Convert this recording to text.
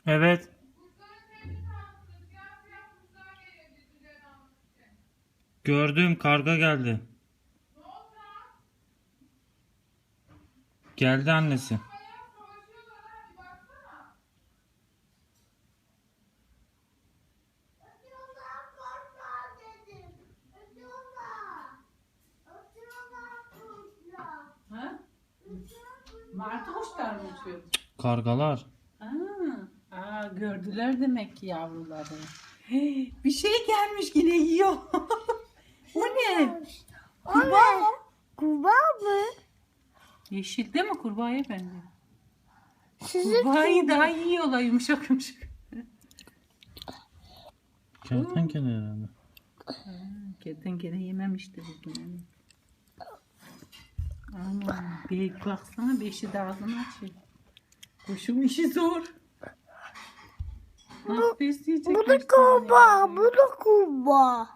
Evet. Gördüm, karga geldi. Geldi annesi. Ha? Martı kuşlar mı uçuyor? Kargalar. Gördüler demek ki yavruları. Hey, bir şey gelmiş yine yiyor. O ne? Kurbağa mı? Kurbağa mı? Yeşil değil mi? Kurbağaya benziyor. Sizin Kurbağayı daha yiyorlar yumuşak yumuşak. Kertenkele herhalde. Kertenkele yememişti bugün. Aman bir baksana, beşi de ağzını açıyor. Kuşun işi zor. Nasıl besleyecek? Bu da kurbağa, bu da kurbağa.